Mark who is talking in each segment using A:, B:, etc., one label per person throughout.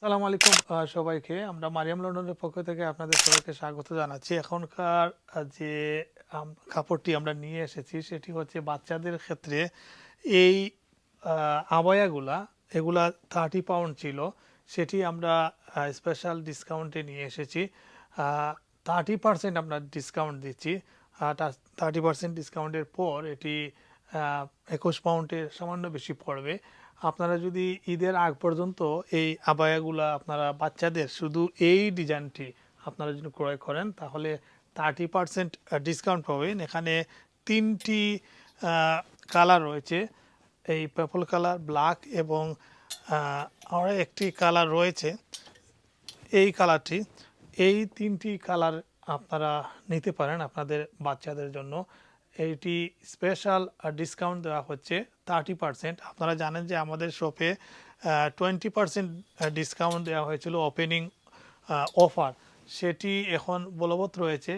A: আসসালামু আলাইকুম সবাইকে। আমরা মারিয়াম লন্ডনের পক্ষ থেকে আপনাদের সবাইকে স্বাগত জানাচ্ছি। এখনকার যে কাপড়টি আমরা নিয়ে এসেছি সেটি হচ্ছে বাচ্চাদের ক্ষেত্রে এই আবায়াগুলা এগুলা 30 পাউন্ড ছিল, সেটি আমরা স্পেশাল ডিসকাউন্টে নিয়ে এসেছি। 30% আমরা ডিসকাউন্ট দিচ্ছি। 30% ডিসকাউন্টের পর এটি 21 পাউন্ডের সামান্য বেশি পড়বে। আপনারা যদি ঈদের আগ পর্যন্ত এই আবায়াগুলা আপনারা বাচ্চাদের শুধু এই ডিজাইনটি আপনারা যদি ক্রয় করেন তাহলে 30% ডিসকাউন্ট পাবেন। এখানে 3টি কালার রয়েছে, এই পার্পল কালার, ব্ল্যাক এবং আরও একটি কালার রয়েছে এই কালারটি। এই 3টি কালার আপনারা নিতে পারেন আপনাদের বাচ্চাদের জন্য। এইটি স্পেশাল ডিসকাউন্ট দেওয়া হচ্ছে 30%। আপনারা জানেন যে আমাদের শপে 20% ডিসকাউন্ট দেওয়া হয়েছিল ওপেনিং অফার, সেটি এখন বলবৎ রয়েছে।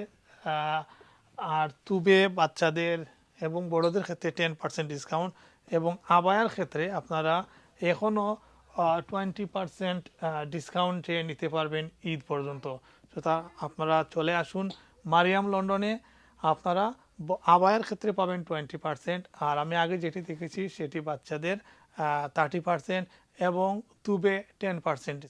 A: আর তুবে বাচ্চাদের এবং বড়দের ক্ষেত্রে 10% ডিসকাউন্ট, এবং আবায়ার ক্ষেত্রে আপনারা এখনও 20% ডিসকাউন্টে নিতে পারবেন ঈদ পর্যন্ত। সুতরাং আপনারা চলে আসুন মারিয়াম লন্ডনে। আপনারা আবায়ার ক্ষেত্রে পাবেন 20%, আর আমি আগে যেটি দেখেছি সেটি বাচ্চাদের 30% এবং তুবে 10%।